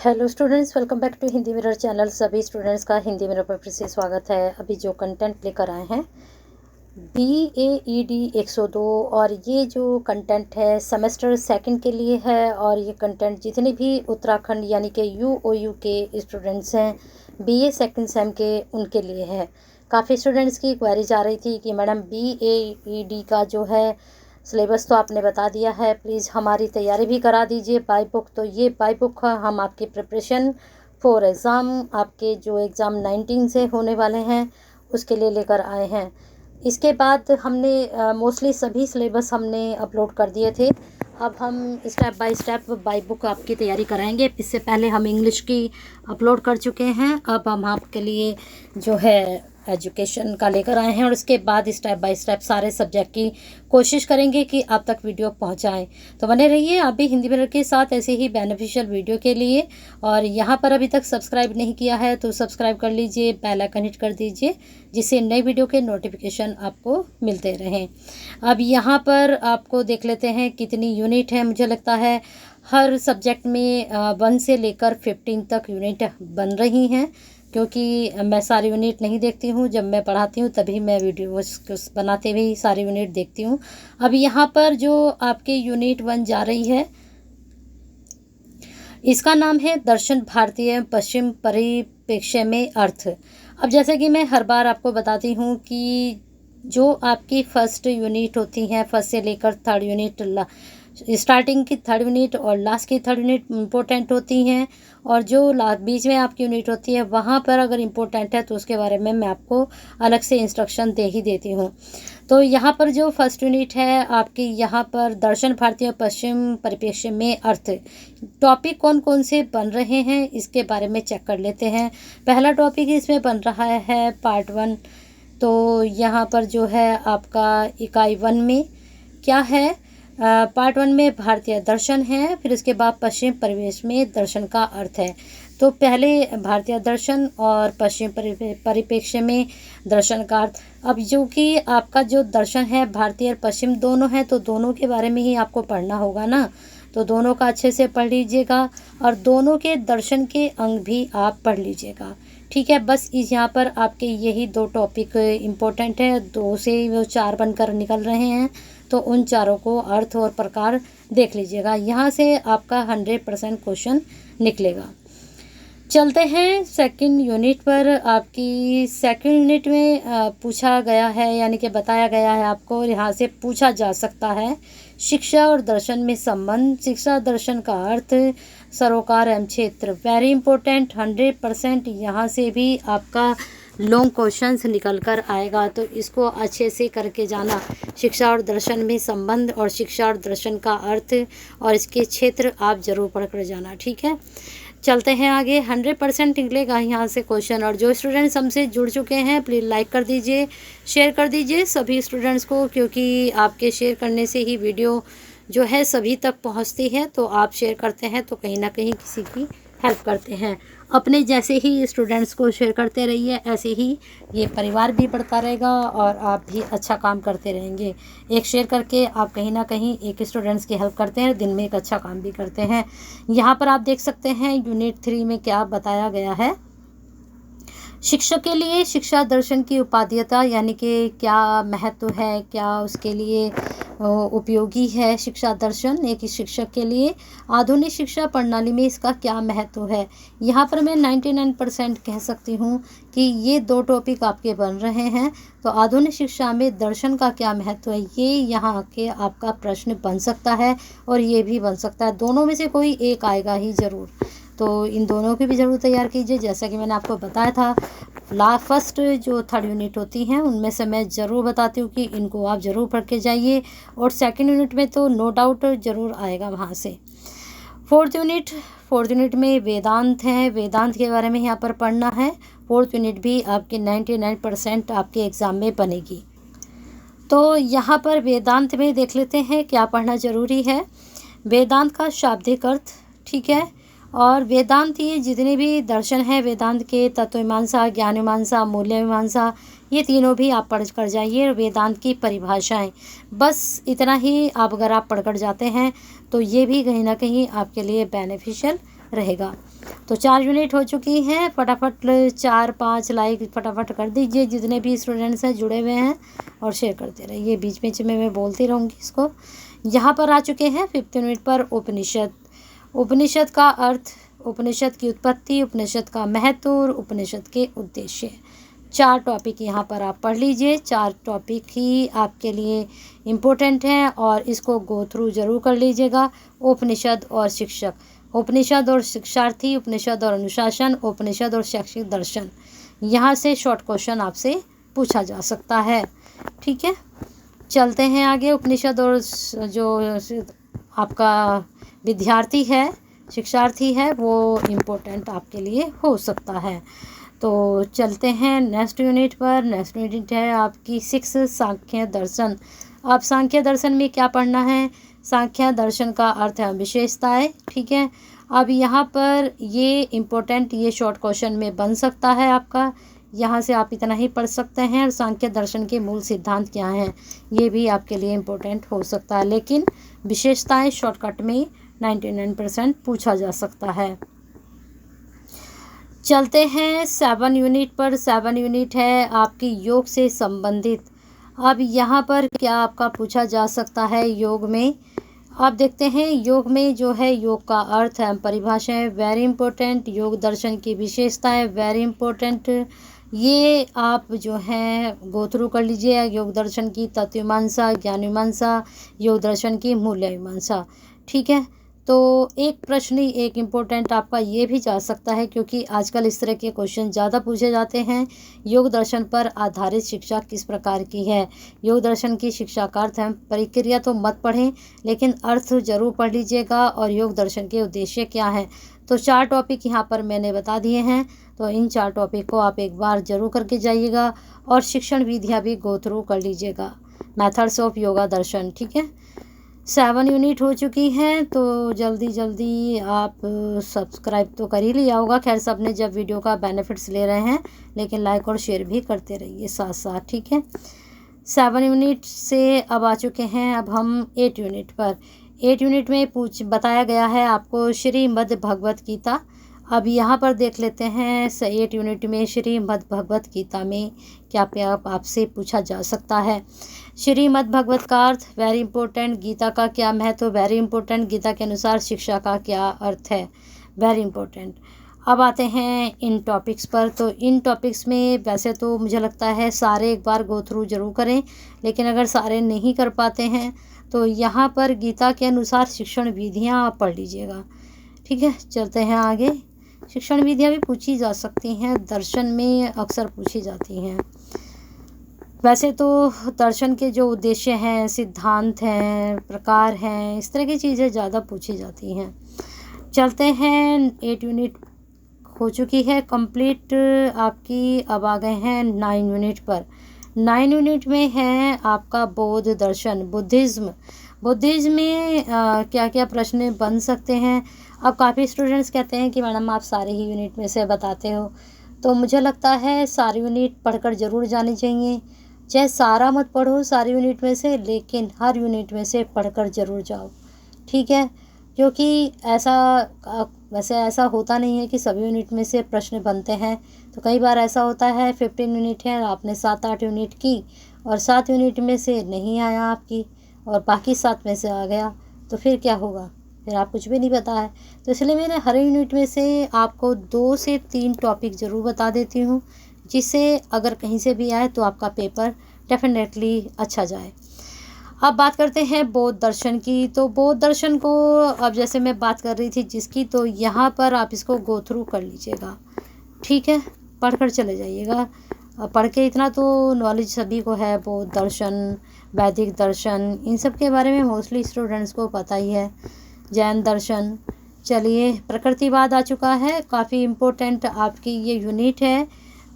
Hello students, welcome back to Hindi mirror channel. सभी students का Hindi mirror पर फिर से स्वागत है। अभी जो कंटेंट लेकर आए हैं BAED 102, और ये जो कंटेंट है सेमेस्टर सेकंड के लिए है। और ये कंटेंट जितने भी उत्तराखंड यानी कि UOU के स्टूडेंट्स हैं BA सेकंड सेम के, उनके लिए है। काफ़ी स्टूडेंट्स की क्वेरी आ रही थी कि मैडम BAED का जो है सिलेबस तो आपने बता दिया है, प्लीज़ हमारी तैयारी भी करा दीजिए बाई बुक। तो ये बाई बुक हम आपकी प्रिपरेशन फॉर एग्ज़ाम, आपके जो एग्ज़ाम 19 से होने वाले हैं उसके लिए लेकर आए हैं। इसके बाद हमने मोस्टली सभी सिलेबस हमने अपलोड कर दिए थे। अब हम step by step by book आपकी तैयारी कराएंगे। इससे पहले हम इंग्लिश की अपलोड कर चुके हैं, अब हम आपके लिए जो है एजुकेशन का लेकर आए हैं, और इसके बाद स्टेप बाय स्टेप सारे सब्जेक्ट की कोशिश करेंगे कि आप तक वीडियो पहुंचाएं। तो बने रहिए आप भी हिंदी मिरर के साथ ऐसे ही बेनिफिशियल वीडियो के लिए। और यहाँ पर अभी तक सब्सक्राइब नहीं किया है तो सब्सक्राइब कर लीजिए, बेल आइकन हिट कर दीजिए, जिससे नई वीडियो के नोटिफिकेशन आपको मिलते रहें। अब यहाँ पर आपको देख लेते हैं कितनी यूनिट है। मुझे लगता है हर सब्जेक्ट में 1 से लेकर 15 तक यूनिट बन रही हैं, क्योंकि मैं सारी यूनिट नहीं देखती हूँ। जब मैं पढ़ाती हूँ तभी मैं वीडियोस बनाते हुए सारी यूनिट देखती हूँ। अब यहाँ पर जो आपके यूनिट 1 जा रही है, इसका नाम है दर्शन भारतीय पश्चिम परिप्रेक्ष्य में अर्थ। अब जैसे कि मैं हर बार आपको बताती हूँ कि जो आपकी फर्स्ट यूनिट होती हैं, फर्स्ट से लेकर थर्ड यूनिट, स्टार्टिंग की थर्ड यूनिट और लास्ट की थर्ड यूनिट इम्पोर्टेंट होती हैं। और जो बीच में आपकी यूनिट होती है वहाँ पर अगर इम्पोर्टेंट है तो उसके बारे में मैं आपको अलग से इंस्ट्रक्शन दे ही देती हूँ। तो यहाँ पर जो फर्स्ट यूनिट है आपकी, यहाँ पर दर्शन भारतीय पश्चिम परिप्रेक्ष्य में अर्थ, टॉपिक कौन कौन से बन रहे हैं इसके बारे में चेक कर लेते हैं। पहला टॉपिक इसमें बन रहा है पार्ट 1। तो यहाँ पर जो है आपका इकाई 1 में क्या है, पार्ट 1 में भारतीय दर्शन है, फिर उसके बाद पश्चिम परिवेश में दर्शन का अर्थ है। तो पहले भारतीय दर्शन और पश्चिम परिप्रेक्ष्य में दर्शन का अर्थ। अब जो कि आपका जो दर्शन है भारतीय और पश्चिम दोनों है, तो दोनों के बारे में ही आपको पढ़ना होगा ना। तो दोनों का अच्छे से पढ़ लीजिएगा, और दोनों के दर्शन के अंग भी आप पढ़ लीजिएगा, ठीक है। बस इस यहाँ पर आपके यही 2 टॉपिक इम्पोर्टेंट है, 2 से वो 4 बनकर निकल रहे हैं। तो उन चारों को अर्थ और प्रकार देख लीजिएगा, यहाँ से आपका 100% क्वेश्चन निकलेगा। चलते हैं सेकंड यूनिट पर। आपकी सेकंड यूनिट में पूछा गया है, यानी कि बताया गया है आपको, यहाँ से पूछा जा सकता है शिक्षा और दर्शन में संबंध, शिक्षा दर्शन का अर्थ, सरोकार एवं क्षेत्र। वेरी इंपॉर्टेंट, 100% यहाँ से भी आपका लॉन्ग क्वेश्चंस निकल कर आएगा, तो इसको अच्छे से करके जाना। शिक्षा और दर्शन में संबंध और शिक्षा और दर्शन का अर्थ और इसके क्षेत्र आप जरूर पढ़ कर जाना, ठीक है। चलते हैं आगे, 100% निकलेगा यहाँ से क्वेश्चन। और जो स्टूडेंट्स हमसे जुड़ चुके हैं प्लीज़ लाइक कर दीजिए, शेयर कर दीजिए सभी स्टूडेंट्स को, क्योंकि आपके शेयर करने से ही वीडियो जो है सभी तक पहुँचती है। तो आप शेयर करते हैं तो कहीं ना कहीं किसी की हेल्प करते हैं। अपने जैसे ही स्टूडेंट्स को शेयर करते रहिए, ऐसे ही ये परिवार भी बढ़ता रहेगा और आप भी अच्छा काम करते रहेंगे। एक शेयर करके आप कहीं ना कहीं एक स्टूडेंट्स की हेल्प करते हैं, दिन में एक अच्छा काम भी करते हैं। यहाँ पर आप देख सकते हैं यूनिट 3 में क्या बताया गया है। शिक्षक के लिए शिक्षा दर्शन की उपादेयता, यानी कि क्या महत्व है, क्या उसके लिए उपयोगी है शिक्षा दर्शन एक शिक्षक के लिए। आधुनिक शिक्षा प्रणाली में इसका क्या महत्व है। यहाँ पर मैं 99% कह सकती हूँ कि ये 2 टॉपिक आपके बन रहे हैं। तो आधुनिक शिक्षा में दर्शन का क्या महत्व है, ये यहाँ के आपका प्रश्न बन सकता है, और ये भी बन सकता है। दोनों में से कोई एक आएगा ही ज़रूर, तो इन दोनों की भी ज़रूर तैयार कीजिए। जैसा कि मैंने आपको बताया था, फर्स्ट जो थर्ड यूनिट होती हैं उनमें से मैं ज़रूर बताती हूँ कि इनको आप ज़रूर पढ़ के जाइए, और सेकंड यूनिट में तो नो डाउट ज़रूर आएगा वहाँ से। फोर्थ यूनिट में वेदांत है, वेदांत के बारे में यहाँ पर पढ़ना है। फोर्थ यूनिट भी आपकी 99% आपके एग्ज़ाम में बनेगी। तो यहाँ पर वेदांत में देख लेते हैं क्या पढ़ना ज़रूरी है। वेदांत का शाब्दिक अर्थ, ठीक है। और वेदांत ये जितने भी दर्शन हैं वेदांत के, तत्व मीमांसा, ज्ञान मीमांसा, मूल्य मीमांसा, ये तीनों भी आप पढ़ कर जाइए। वेदांत की परिभाषाएं, बस इतना ही आप अगर आप पढ़ कर जाते हैं तो ये भी कहीं ना कहीं आपके लिए बेनिफिशियल रहेगा। तो 4 यूनिट हो चुकी हैं। फटाफट 4-5 लाइक फटाफट कर दीजिए जितने भी स्टूडेंट्स हैं जुड़े हुए हैं, और शेयर करते रहिए। बीच बीच में मैं बोलती रहूँगी इसको। यहाँ पर आ चुके हैं 5th यूनिट पर उपनिषद। उपनिषद का अर्थ, उपनिषद की उत्पत्ति, उपनिषद का महत्व और उपनिषद के उद्देश्य। 4 टॉपिक यहाँ पर आप पढ़ लीजिए। 4 टॉपिक ही आपके लिए इम्पोर्टेंट हैं और इसको गो थ्रू ज़रूर कर लीजिएगा। उपनिषद और शिक्षक, उपनिषद और शिक्षार्थी, उपनिषद और अनुशासन, उपनिषद और शैक्षिक दर्शन। यहाँ से शॉर्ट क्वेश्चन आपसे पूछा जा सकता है। ठीक है, चलते हैं आगे। उपनिषद और जो आपका विद्यार्थी है, शिक्षार्थी है, वो इम्पोर्टेंट आपके लिए हो सकता है। तो चलते हैं नेक्स्ट यूनिट पर। नेक्स्ट यूनिट है आपकी 6 सांख्य दर्शन। अब सांख्य दर्शन में क्या पढ़ना है? सांख्य दर्शन का अर्थ है विशेषताएं। ठीक है, अब यहाँ पर ये इम्पोर्टेंट, ये शॉर्ट क्वेश्चन में बन सकता है आपका। यहाँ से आप इतना ही पढ़ सकते हैं। और सांख्य दर्शन के मूल सिद्धांत क्या हैं, ये भी आपके लिए इम्पोर्टेंट हो सकता है। लेकिन विशेषताएं शॉर्टकट में 99% पूछा जा सकता है। चलते हैं 7 यूनिट पर। 7 यूनिट है आपकी योग से संबंधित। अब यहाँ पर क्या आपका पूछा जा सकता है योग में? आप देखते हैं योग में जो है, योग का अर्थ है, परिभाषाएं वेरी इंपॉर्टेंट, योग दर्शन की विशेषताएं वेरी इंपॉर्टेंट। ये आप जो है गो थ्रू कर लीजिए। योग दर्शन की तत्वमीमांसा, ज्ञान मीमांसा, योग दर्शन की मूल्य मीमांसा। ठीक है, तो एक प्रश्न ही एक इम्पोर्टेंट आपका ये भी जा सकता है, क्योंकि आजकल इस तरह के क्वेश्चन ज़्यादा पूछे जाते हैं। योग दर्शन पर आधारित शिक्षा किस प्रकार की है? योग दर्शन की शिक्षा का अर्थ है, प्रक्रिया तो मत पढ़ें लेकिन अर्थ जरूर पढ़ लीजिएगा। और योग दर्शन के उद्देश्य क्या हैं? तो 4 टॉपिक यहाँ पर मैंने बता दिए हैं। तो इन 4 टॉपिक को आप एक बार जरूर करके जाइएगा और शिक्षण विधियाँ भी गो थ्रू कर लीजिएगा। मेथड्स ऑफ योगा दर्शन। ठीक है, 7 यूनिट हो चुकी हैं। तो जल्दी जल्दी आप सब्सक्राइब तो कर ही लिया होगा। खैर, सब ने जब वीडियो का बेनिफिट्स ले रहे हैं, लेकिन लाइक और शेयर भी करते रहिए साथ साथ। ठीक है, 7 यूनिट से अब आ चुके हैं अब हम 8 यूनिट पर। 8 यूनिट में बताया गया है आपको श्रीमद् भगवत गीता। अब यहाँ पर देख लेते हैं 8 यूनिट में श्रीमद् भगवत गीता में क्या क्या आपसे पूछा जा सकता है। श्रीमद् भगवत का अर्थ वेरी इंपॉर्टेंट। गीता का क्या महत्व, वेरी इंपॉर्टेंट। गीता के अनुसार शिक्षा का क्या अर्थ है, वेरी इंपॉर्टेंट। अब आते हैं इन टॉपिक्स पर। तो इन टॉपिक्स में वैसे तो मुझे लगता है सारे एक बार गो थ्रू जरूर करें, लेकिन अगर सारे नहीं कर पाते हैं तो यहाँ पर गीता के अनुसार शिक्षण विधियाँ आप पढ़ लीजिएगा। ठीक है, चलते हैं आगे। शिक्षण विधियाँ भी पूछी जा सकती हैं, दर्शन में अक्सर पूछी जाती हैं। वैसे तो दर्शन के जो उद्देश्य हैं, सिद्धांत हैं, प्रकार हैं, इस तरह की चीज़ें ज़्यादा पूछी जाती हैं। चलते हैं 8 यूनिट हो चुकी है कंप्लीट आपकी। अब आ गए हैं 9 यूनिट पर। 9 यूनिट में है आपका बौद्ध दर्शन, बुद्धिज़्म। बुद्धिज़्म में क्या क्या प्रश्न बन सकते हैं? अब काफ़ी स्टूडेंट्स कहते हैं कि मैडम आप सारे ही यूनिट में से बताते हो, तो मुझे लगता है सारी यूनिट पढ़कर ज़रूर जानी चाहिए। चाहे सारा मत पढ़ो सारी यूनिट में से, लेकिन हर यूनिट में से पढ़कर ज़रूर जाओ। ठीक है, क्योंकि वैसे ऐसा होता नहीं है कि सभी यूनिट में से प्रश्न बनते हैं। तो कई बार ऐसा होता है 15 यूनिट है, आपने 7-8 यूनिट की और 7 यूनिट में से नहीं आया आपकी और बाकी 7 में से आ गया, तो फिर क्या होगा? फिर आप कुछ भी नहीं पता है। तो इसलिए मैंने हर यूनिट में से आपको 2 से 3 टॉपिक ज़रूर बता देती हूँ, जिससे अगर कहीं से भी आए तो आपका पेपर डेफिनेटली अच्छा जाए। अब बात करते हैं बौद्ध दर्शन की। तो बौद्ध दर्शन को अब जैसे मैं बात कर रही थी जिसकी, तो यहाँ पर आप इसको गो थ्रू कर लीजिएगा। ठीक है, पढ़कर चले जाइएगा। पढ़ के इतना तो नॉलेज सभी को है, बौद्ध दर्शन, वैदिक दर्शन, इन सब के बारे में मोस्टली स्टूडेंट्स को पता ही है। जैन दर्शन। चलिए, प्रकृतिवाद आ चुका है, काफ़ी इम्पोर्टेंट आपकी ये यूनिट है।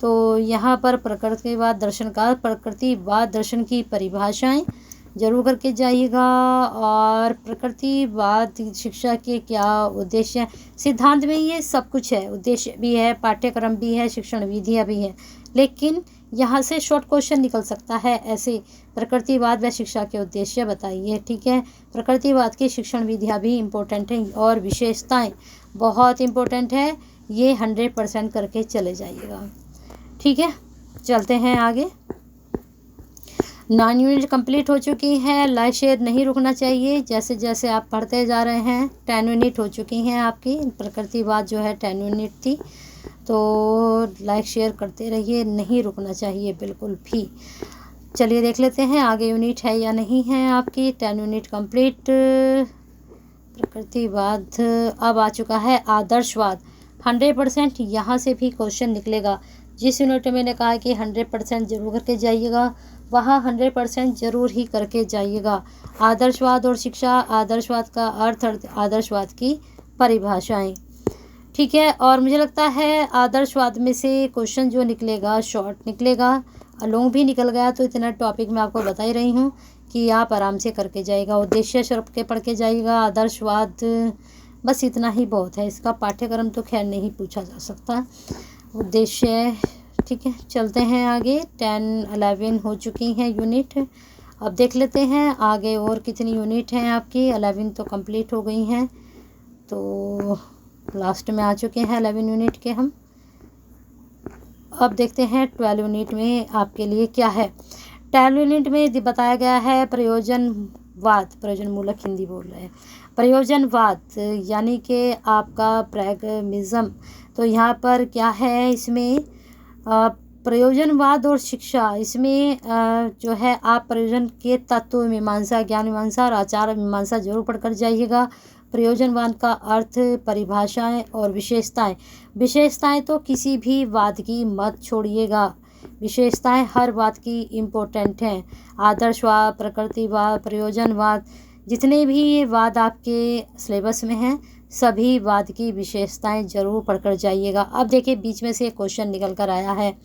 तो यहाँ पर प्रकृतिवाद दर्शन का, प्रकृतिवाद दर्शन की परिभाषाएं जरूर करके जाइएगा। और प्रकृतिवाद शिक्षा के क्या उद्देश्य हैं? सिद्धांत में ये सब कुछ है, उद्देश्य भी है, पाठ्यक्रम भी है, शिक्षण विधियाँ भी है। लेकिन यहाँ से शॉर्ट क्वेश्चन निकल सकता है ऐसे, प्रकृतिवाद व शिक्षा के उद्देश्य बताइए। ठीक है, प्रकृतिवाद की शिक्षण विधियाँ भी इम्पोर्टेंट हैं और विशेषताएं बहुत इम्पोर्टेंट है, ये 100% करके चले जाइएगा। ठीक है, चलते हैं आगे। 9 यूनिट कंप्लीट हो चुकी है। लाइक शेयर नहीं रुकना चाहिए जैसे जैसे आप पढ़ते जा रहे हैं। 10 यूनिट हो चुकी हैं आपकी। प्रकृतिवाद जो है 10 यूनिट थी, तो लाइक शेयर करते रहिए, नहीं रुकना चाहिए बिल्कुल भी। चलिए देख लेते हैं आगे यूनिट है या नहीं है आपकी। 10 यूनिट कंप्लीट। प्रकृतिवाद अब आ चुका है आदर्शवाद। 100% यहाँ से भी क्वेश्चन निकलेगा। जिस यूनिट में मैंने कहा कि 100% जरूर करके जाइएगा, वहाँ 100% जरूर ही करके जाइएगा। आदर्शवाद और शिक्षा, आदर्शवाद का अर्थ, आदर्शवाद की परिभाषाएं। ठीक है, और मुझे लगता है आदर्शवाद में से क्वेश्चन जो निकलेगा शॉर्ट निकलेगा। लॉन्ग भी निकल गया तो इतना टॉपिक मैं आपको बता ही रही हूँ कि आप आराम से करके जाइएगा। उद्देश्य शब्द के पढ़ के जाइएगा। आदर्शवाद बस इतना ही बहुत है। इसका पाठ्यक्रम तो खैर नहीं पूछा जा सकता। उद्देश्य, ठीक है, चलते हैं आगे। 10 11 हो चुकी हैं यूनिट। अब देख लेते हैं आगे और कितनी यूनिट हैं आपकी। 11 तो कंप्लीट हो गई हैं, तो लास्ट में आ चुके हैं 11 यूनिट के हम। अब देखते हैं 12 यूनिट में आपके लिए क्या है। 12 यूनिट में बताया गया है प्रयोजनवाद। प्रयोजन मूलक हिंदी बोल रहे हैं। प्रयोजनवाद यानी कि आपका प्रैग्मेटिज्म। तो यहाँ पर क्या है इसमें, प्रयोजनवाद और शिक्षा, इसमें जो है आप प्रयोजन के तत्व मीमांसा, ज्ञान मीमांसा और आचार मीमांसा जरूर पढ़कर जाइएगा। प्रयोजनवाद का अर्थ, परिभाषाएं और विशेषताएं। विशेषताएं तो किसी भी वाद की मत छोड़िएगा। विशेषताएं हर बात की इम्पोर्टेंट हैं। आदर्शवाद, प्रकृतिवाद, प्रयोजनवाद, जितने भी ये वाद आपके सिलेबस में हैं, सभी वाद की विशेषताएं जरूर पढ़कर जाइएगा। अब देखिए बीच में से क्वेश्चन निकल कर आया है।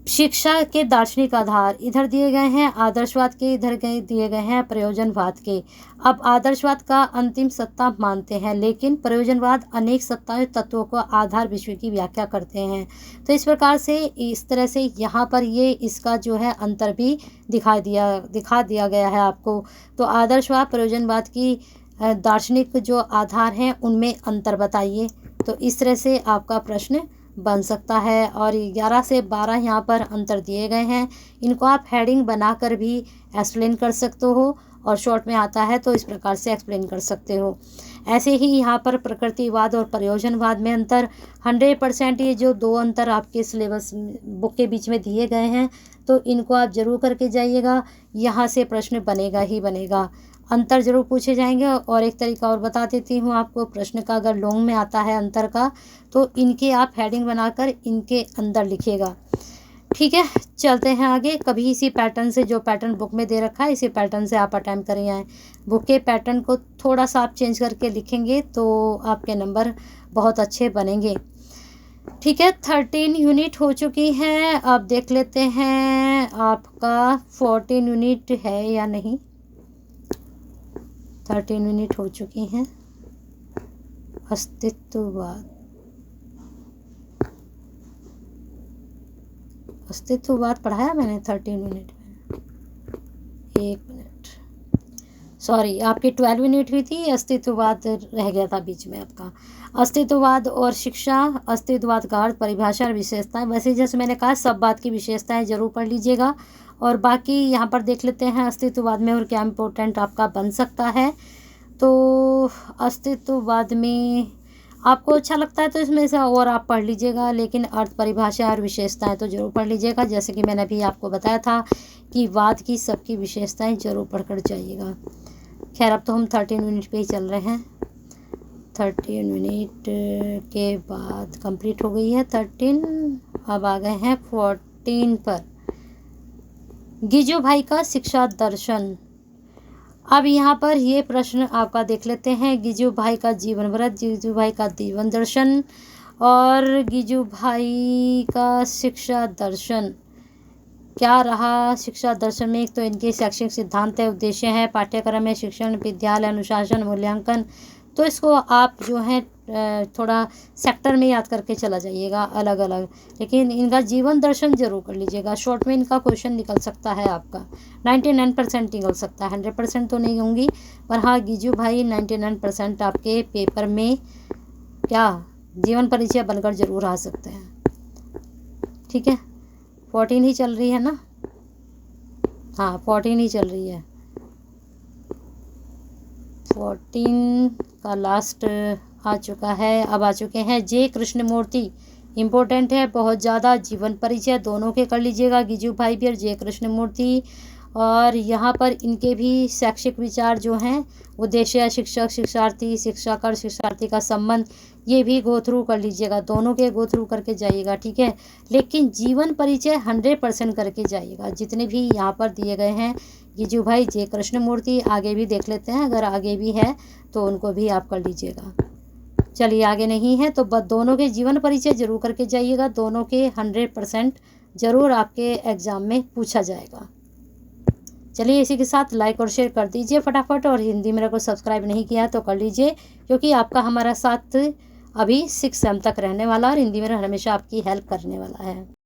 शिक्षा के दार्शनिक आधार इधर दिए गए हैं, आदर्शवाद के इधर दिए गए हैं प्रयोजनवाद के। अब आदर्शवाद का अंतिम सत्ता मानते हैं, लेकिन प्रयोजनवाद अनेक सत्ता तत्वों को आधार विषय की व्याख्या करते हैं। तो इस प्रकार से, इस तरह से यहाँ पर ये इसका जो है अंतर भी दिखा दिया गया है आपको। तो आदर्शवाद, प्रयोजनवाद की दार्शनिक जो आधार हैं उनमें अंतर बताइए। तो इस तरह से आपका प्रश्न बन सकता है। और 11 से 12 यहाँ पर अंतर दिए गए हैं। इनको आप हेडिंग बनाकर भी एक्सप्लेन कर सकते हो, और शॉर्ट में आता है तो इस प्रकार से एक्सप्लेन कर सकते हो। ऐसे ही यहाँ पर प्रकृतिवाद और प्रयोजनवाद में अंतर 100%, ये जो दो अंतर आपके सिलेबस बुक के बीच में दिए गए हैं, तो इनको आप जरूर करके जाइएगा। यहाँ से प्रश्न बनेगा ही बनेगा, अंतर जरूर पूछे जाएंगे। और एक तरीका और बता देती हूँ आपको, प्रश्न का अगर लॉन्ग में आता है अंतर का, तो इनके आप हेडिंग बनाकर इनके अंदर लिखिएगा। ठीक है, चलते हैं आगे। कभी इसी पैटर्न से, जो पैटर्न बुक में दे रखा है, इसी पैटर्न से आप अटेम्प्ट करें आए। बुक के पैटर्न को थोड़ा सा आप चेंज करके लिखेंगे तो आपके नंबर बहुत अच्छे बनेंगे। ठीक है, 13 यूनिट हो चुकी हैं। अब देख लेते हैं आपका 14 यूनिट है या नहीं। 13 यूनिट हो चुकी हैं। अस्तित्ववाद, अस्तित्ववाद पढ़ाया मैंने 13 यूनिट में। एक मिनट, सॉरी, आपकी 12 यूनिट हुई थी, अस्तित्ववाद रह गया था बीच में आपका। अस्तित्ववाद और शिक्षा, अस्तित्ववाद का अर्थ, परिभाषा और विशेषताएं। वैसे जैसे मैंने कहा, सब बात की विशेषताएं जरूर पढ़ लीजिएगा। और बाकी यहाँ पर देख लेते हैं अस्तित्ववाद में और क्या इम्पोर्टेंट आपका बन सकता है। तो अस्तित्ववाद में आपको अच्छा लगता है तो इसमें से और आप पढ़ लीजिएगा, लेकिन अर्थ, परिभाषा और विशेषताएं तो जरूर पढ़ लीजिएगा। जैसे कि मैंने अभी आपको बताया था कि वाद की सबकी विशेषताएं जरूर पढ़कर जाइएगा। खैर, अब तो हम 13 यूनिट पे ही चल रहे हैं। 13 यूनिट के बाद कंप्लीट हो गई है 13। अब आ गए हैं 14 पर। गिजुभाई का शिक्षा दर्शन। अब यहाँ पर ये प्रश्न आपका देख लेते हैं। गिजुभाई का जीवन व्रत, गिजुभाई का जीवन दर्शन और गिजुभाई का शिक्षा दर्शन क्या रहा। शिक्षा दर्शन में एक तो इनके शैक्षणिक सिद्धांत है, उद्देश्य है, पाठ्यक्रम है, शिक्षण, विद्यालय, अनुशासन, मूल्यांकन। तो इसको आप जो है थोड़ा सेक्टर में याद करके चला जाइएगा अलग अलग, लेकिन इनका जीवन दर्शन जरूर कर लीजिएगा। शॉर्ट में इनका क्वेश्चन निकल सकता है आपका, 99% निकल सकता है, 100% तो नहीं होंगी, पर हाँ गिजुभाई 99% आपके पेपर में क्या जीवन परिचय बनकर जरूर आ सकते हैं। ठीक है, 14 ही चल रही है ना? हाँ 14 ही चल रही है। 14 का लास्ट आ चुका है। अब आ चुके हैं जे कृष्णमूर्ति। इम्पोर्टेंट है बहुत ज़्यादा। जीवन परिचय दोनों के कर लीजिएगा, गिजू भाई भी और जे कृष्णमूर्ति। और यहाँ पर इनके भी शैक्षिक विचार जो हैं, उद्देश्य, शिक्षक शिक्षार्थी, शिक्षक और शिक्षार्थी का संबंध, ये भी गो थ्रू कर लीजिएगा। दोनों के गो थ्रू करके जाइएगा। ठीक है, लेकिन जीवन परिचय 100% करके जाइएगा। जितने भी यहाँ पर दिए गए हैं गिजू भाई, जे कृष्णमूर्ति, आगे भी देख लेते हैं, अगर आगे भी है तो उनको भी आप कर लीजिएगा। चलिए आगे नहीं है तो बस दोनों के जीवन परिचय जरूर करके जाइएगा। दोनों के 100% जरूर आपके एग्ज़ाम में पूछा जाएगा। चलिए इसी के साथ लाइक और शेयर कर दीजिए फटाफट, और हिंदी मेरे को सब्सक्राइब नहीं किया तो कर लीजिए, क्योंकि आपका हमारा साथ अभी 6 सेम तक रहने वाला और हिंदी मेरा हमेशा आपकी हेल्प करने वाला है।